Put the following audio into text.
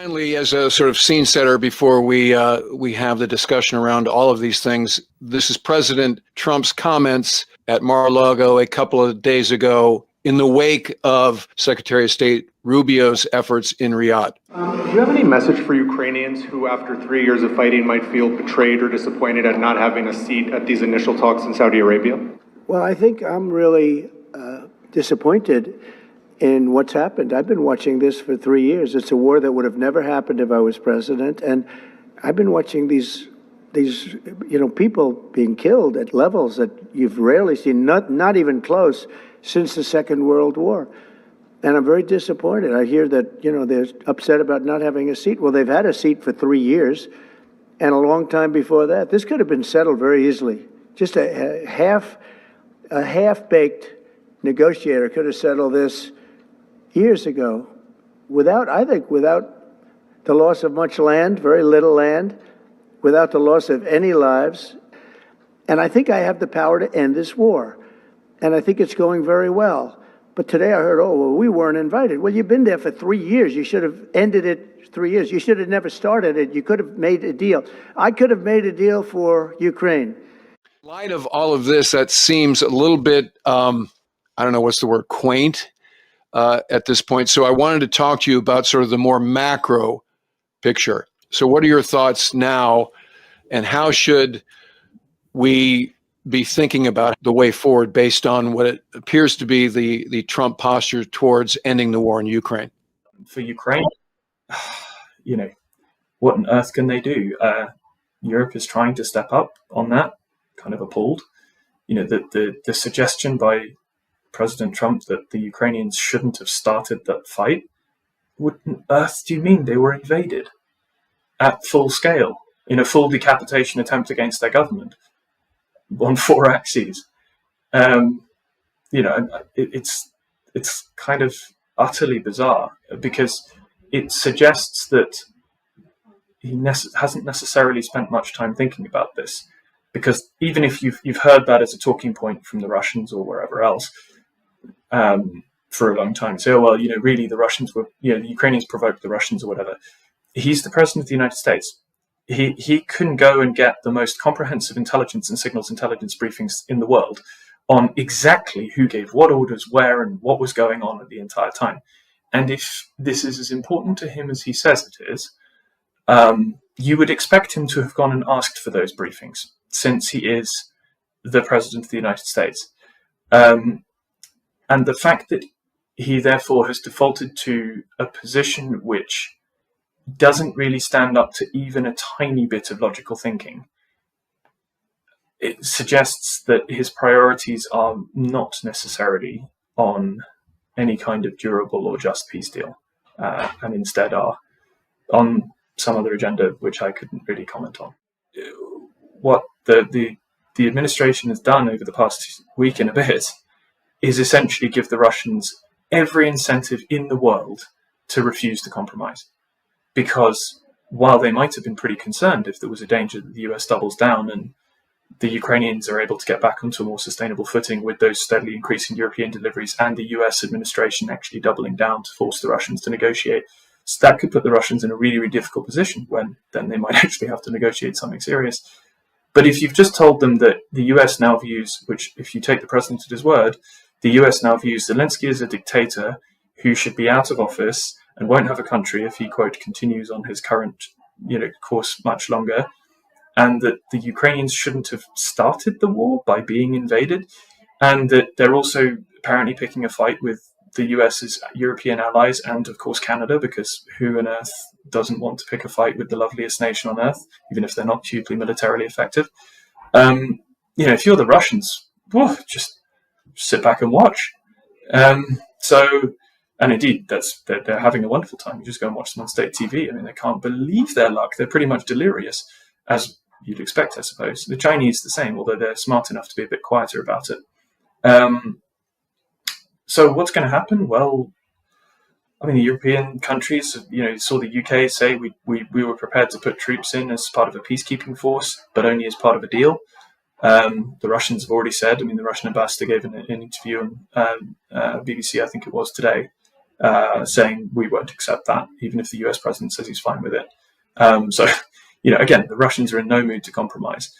Finally, as a sort of scene setter before we have the discussion around all of these things, this is President Trump's comments at Mar-a-Lago a couple of days ago in the wake of Secretary of State Rubio's efforts in Riyadh. Do you have any message for Ukrainians who, after 3 years of fighting, might feel betrayed or disappointed at not having a seat at these initial talks in Saudi Arabia? Well, I think I'm really disappointed in what's happened. I've been watching this for 3 years. It's a war that would have never happened if I was president, and I've been watching these people being killed at levels that you've rarely seen, not even close, since the Second World War. And I'm very disappointed. I hear that, they're upset about not having a seat. Well, they've had a seat for 3 years and a long time before that. This could have been settled very easily. Just a half-baked negotiator could have settled this years ago without the loss of much land, very little land, without the loss of any lives. And I think I have the power to end this war. And I think it's going very well. But today I heard, we weren't invited. Well, you've been there for 3 years. You should have ended it 3 years. You should have never started it. You could have made a deal. I could have made a deal for Ukraine. In light of all of this, that seems a little bit, I don't know what's the word, quaint at this point. So I wanted to talk to you about sort of the more macro picture. So what are your thoughts now, and how should we be thinking about the way forward based on what it appears to be the Trump posture towards ending the war in Ukraine? For Ukraine, what on earth can they do? Europe is trying to step up on that, kind of appalled. The suggestion by President Trump that the Ukrainians shouldn't have started that fight. What on earth do you mean they were invaded at full scale in a full decapitation attempt against their government on 4 axes? It's kind of utterly bizarre because it suggests that he hasn't necessarily spent much time thinking about this. Because even if you've heard that as a talking point from the Russians or wherever else for a long time, say, really the Russians were, the Ukrainians provoked the Russians or whatever. He's the president of the United States. He can go and get the most comprehensive intelligence and signals intelligence briefings in the world on exactly who gave what orders, where, and what was going on at the entire time. And if this is as important to him as he says it is, you would expect him to have gone and asked for those briefings, since he is the president of the United States. And the fact that he therefore has defaulted to a position which doesn't really stand up to even a tiny bit of logical thinking, it suggests that his priorities are not necessarily on any kind of durable or just peace deal, and instead are on some other agenda which I couldn't really comment on. What the administration has done over the past week and a bit is essentially give the Russians every incentive in the world to refuse to compromise. Because while they might have been pretty concerned if there was a danger that the US doubles down and the Ukrainians are able to get back onto a more sustainable footing with those steadily increasing European deliveries and the US administration actually doubling down to force the Russians to negotiate, so that could put the Russians in a really, really difficult position when then they might actually have to negotiate something serious. But if you've just told them that the US now views, which if you take the president at his word, the US now views Zelensky as a dictator who should be out of office and won't have a country if he, quote, continues on his current course much longer, and that the Ukrainians shouldn't have started the war by being invaded, and that they're also apparently picking a fight with the US's European allies and, of course, Canada, because who on earth doesn't want to pick a fight with the loveliest nation on earth, even if they're not hugely militarily effective? If you're the Russians, just sit back and watch. And indeed, they're having a wonderful time. You just go and watch them on state TV. I mean, they can't believe their luck. They're pretty much delirious, as you'd expect, I suppose. The Chinese the same, although they're smart enough to be a bit quieter about it. So what's going to happen? Well, I mean, the European countries, you saw the UK say we were prepared to put troops in as part of a peacekeeping force, but only as part of a deal. The Russians have already said, the Russian ambassador gave an interview on BBC, I think it was today, saying we won't accept that, even if the US president says he's fine with it. So, again, the Russians are in no mood to compromise.